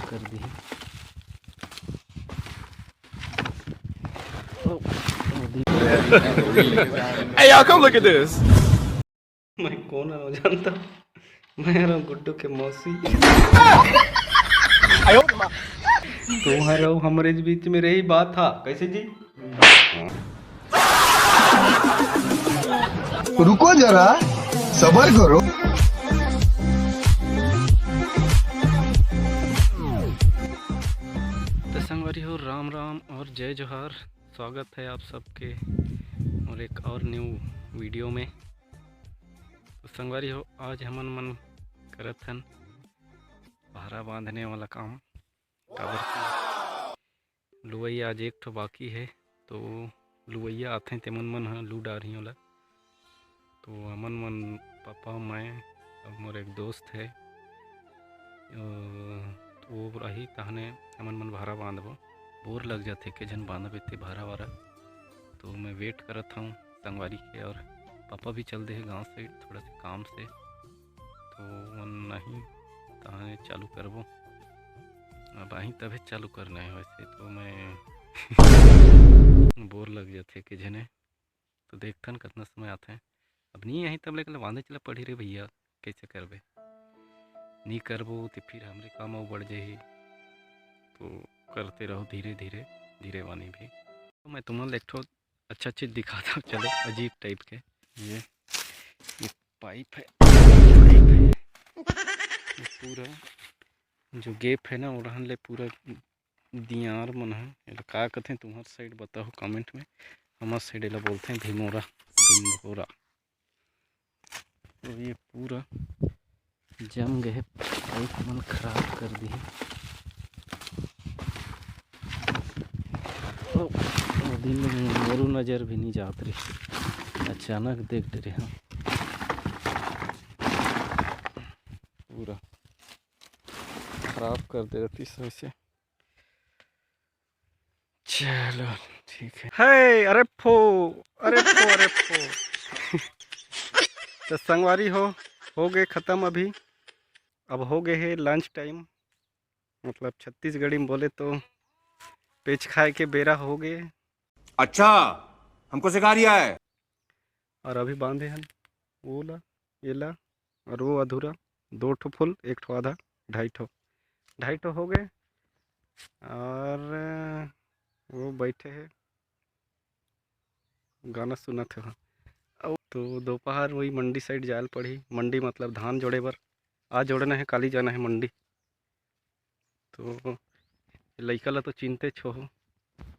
कर दी। Hey y'all, come look at this. मैं कौन है जानता? मैं हूँ गुड्डू के मौसी। तुम्हारा हमारे बीच में रही बात था कैसे जी? रुको जरा, सबर करो। तो संगवारी हो, राम राम और जय जोहार। स्वागत है आप सबके और एक और न्यू वीडियो में। तो संगवारी हो, आज हमन मन करत हन भारा बांधने वाला काम। काबर की लुवैया आज एक ठो बाकी है, तो लुवैया आथे तेमन मन ह लू डारही ओला। तो हमन मन पापा मैं और मोर एक दोस्त है, तो वो रही तहने हमन मन भारा बांधबो। बोर लग जाते के जन बांधबे ते भारा वारा। तो मैं वेट करत हूँ संगवारी के, और पापा भी चल दे है गाँव से थोड़ा से काम से, तो नहीं तहने चालू करबो। अब आई तभी चालू करना है, वैसे तो मैं बोर लग जाते के जने। तो देखथन कितना समय आते हैं। अब नहीं आई तब लेकर बांधे चला पड़ी रे भैया, कैसे करबे? नहीं करबो तो फिर हमरे काम और बढ़ जाही। तो करते रहो धीरे धीरे धीरे वानी भी। तो मैं तुम्हें एक ठो अच्छा चीज़ दिखाता हूँ, चलो अजीब टाइप के। ये पाइप है, ये पूरा जो गेप है ना, वो रहन ले पूरा दियार मन है। एला का कहते तुम्हार साइड बताओ कमेंट में। हमार साइड एला बोलते हैं भिमोरा, भिमोरा। तो ये पूरा जम गए, पाइप मन खराब कर दी। दिन में मोरू नज़र भी नहीं जात रही, अचानक देख रहे हैं पूरा खराब कर दे रही वैसे। चलो ठीक है। हे अरे फो, अरे फो, अरे फो। तो संगवारी हो गए ख़त्म अभी। अब हो गए है लंच टाइम, मतलब छत्तीसगढ़ी में बोले तो पेच खाए के बेरा हो गए। अच्छा, हमको सिखा रिया है। और अभी बांधे हैं वो ला, ये ला, और वो अधूरा। 2 ठो फुल, 1 ठो आधा, 2.5 ठो हो गए। और वो बैठे हैं गाना सुनत है। और तो दोपहर वही मंडी साइड जायल पड़ी। मंडी मतलब धान जोड़े बर आज जोड़ना है, काली जाना है मंडी। तो लइका ला तो चिंते छो हो,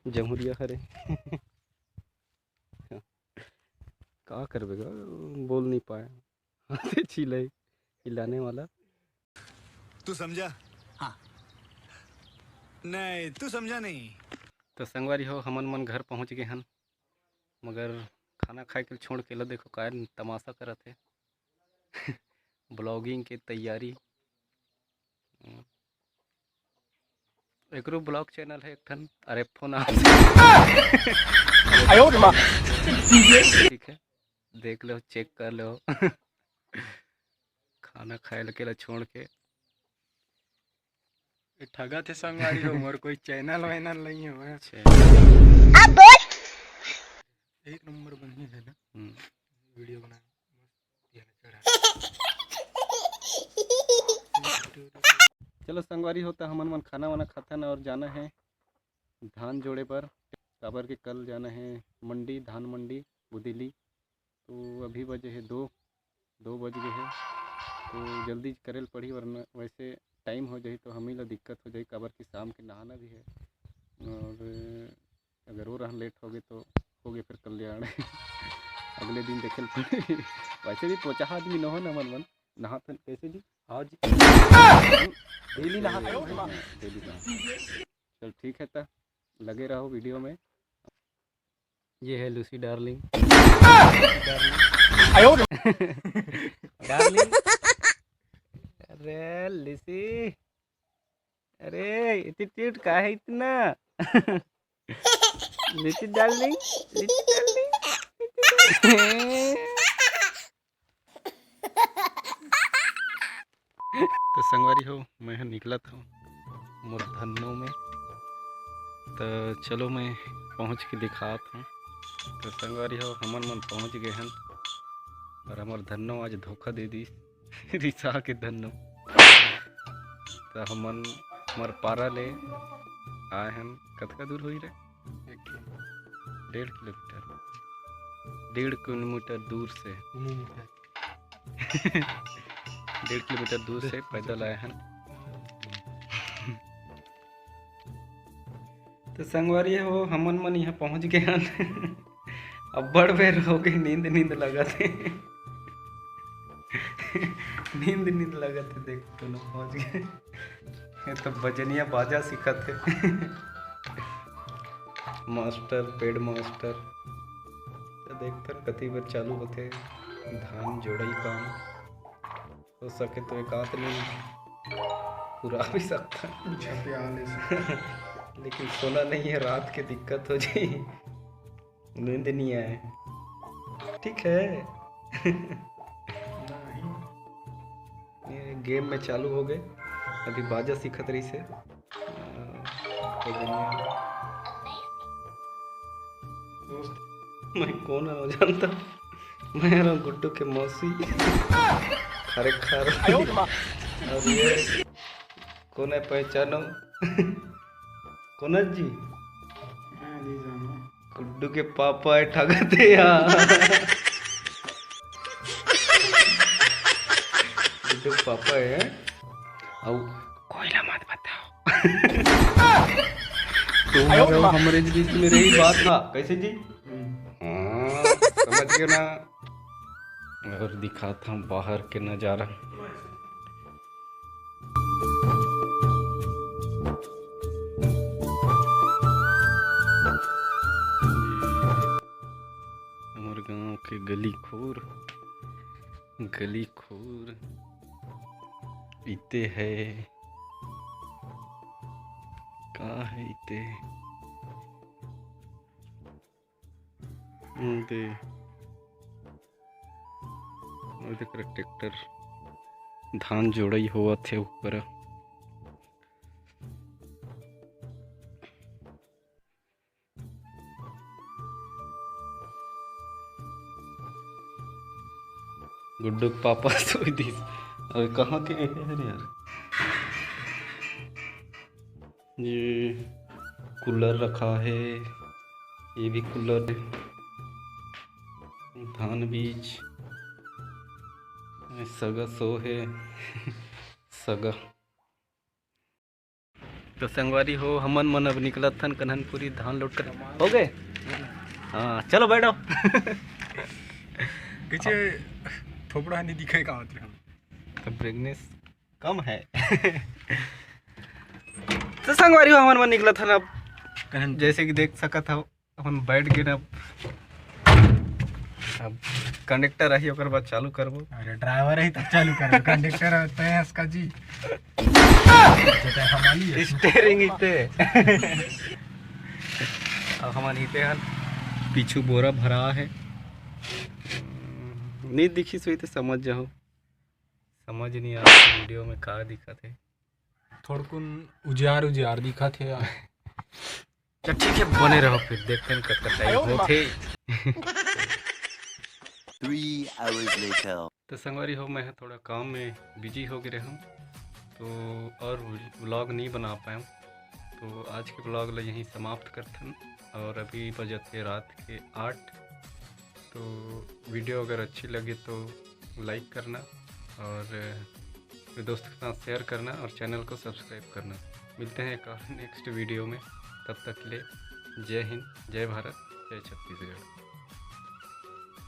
जमुरिया हरे। का करबेगा, बोल नहीं पाया। हाथे छिले हिलाने वाला। तू समझा? हाँ। नहीं, तू समझा नहीं। तो संगवारी हो, हमन मन घर पहुंच गए हन, मगर खाना खाए के छोड़ के ला देखो का तमाशा करत है। ब्लॉगिंग के तैयारी। एकरो ब्लॉग चैनल है एक ठन, अरे फोन ठीक है, देख लो, चेक कर लो। खाना खाए के ला छोड़ के ठगा थे संगवारी हो, मोर कोई चैनल वैनल नहीं है। एक नंबर बनी है ना वीडियो बना। चलो संगवारी होता हमन मन खाना वाना खाथन और जाना है धान जोड़े पर। काबर के कल जाना है मंडी, धान मंडी बुदिली। तो अभी बजे है 2 बज गए हैं, तो जल्दी करेल पड़ी, वरना वैसे टाइम हो जाए तो हमें ला दिक्कत हो जाए। काबर की शाम के नहाना भी है, और अगर वो रहन लेट हो गए तो हो गए फिर कल्याण। अगले दिन देखे पड़े। वैसे भी पोचा आदमी न हो ना, मन नहाते कैसे जी आज डेली नहा डेली नहा। चल ठीक है, तो लगे रहो वीडियो में। ये है लूसी डार्लिंग। डार्लिंग, अरे लूसी, अरे एटीट्यूड का है इतना? Lucy darling, Lucy darling. तो संगवारी हो, मैं निकला था मूर्धन्यों में। तो चलो मैं पहुँच के दिखात हूँ। तो संगवारी हो हमन मन पहुँच गए हैं और हमार धन्नो आज धोखा दे दी रिसा के धन्नो। तो हमन हमार पारा ले आए हैं। कतका दूर हुई रे? 1.5 किलोमीटर, 1.5 किलोमीटर दूर से 1.5 किलोमीटर दूर से पैदल आए हैं। तो संगवारी हो हमन मन यहाँ पहुँच गए हैं। अब बड़ बेर हो गई, नींद लगा थे। नींद लगा थे। देख दोनों पहुँच गए। ये तो बजनिया बाजा सीखा थे। Master paid master. तो देखते कति बार चालू होते धान जोड़ई काम। हो सके तो एक आध नहीं पूरा भी सकता, लेकिन सोना नहीं है, रात के दिक्कत हो जाए, नींद नहीं आए। ठीक है। ये गेम में चालू हो गए। अभी बाजा सीखत रही से। मैं कौन है जानता? मैं रहा गुड्डू के मौसी। खरे खर। और ये कौन है पहचानो? कौन है जी? गुड्डू के पापा है, ठगते यार। गुड्डू के पापा है। अब कोयला मत बताओ। तो हमारे बीच में रही बात था। कैसे जी? हाँ, समझ गए ना। और दिखाता हूँ बाहर के नज़ारा। हमारे गांव के गली खोर इते है। कहाँ है इते? देख ट्रैक्टर धान जोड़ई हुआ थे ऊपर। गुड्डू के पापा सोई दी। अरे कहाँ के हैं यार? ये कूलर रखा है, ये भी कूलर है। धान बीज सगा सो है। सगा तो संगवारी हो हमन मन अब निकला था कन्हनपुरी धान लौट कर हो गए। हाँ चलो बैठो। पीछे थोपड़ा नहीं दिखेगा तो ब्रेगनेस कम है। तो संगवारी हो हमन मन निकला था ना। जैसे कि देख सका था हम बैठ गए ना। अब कंडक्टर आई ओकर बाद चालू करबो। अरे ड्राइवर है तब चालू कर। कंडक्टर होता है इसका जी। स्टीयरिंग इते। अब हमार इते हन पीछू बोरा भरा है। नहीं दिखी सोई तो समझ जाओ। समझ नहीं आ रहा वीडियो में का दिखा थे। थोड़कुन उजियार दिखा थे। चल ठीक है बने रहो फिर देखते हैं कब टाइम होते। 3 hours later. तो संगवारी हो मैं थोड़ा काम में बिजी हो गए हूँ तो और व्लॉग नहीं बना पाया हूँ। तो आज के व्लॉग ला यहीं समाप्त करते हैं। और अभी बजते रात के 8। तो वीडियो अगर अच्छी लगे तो लाइक करना और अपने दोस्त के साथ शेयर करना और चैनल को सब्सक्राइब करना। मिलते हैं एक और नेक्स्ट वीडियो में। तब तक के लिए जय हिंद, जय भारत, जय छत्तीसगढ़।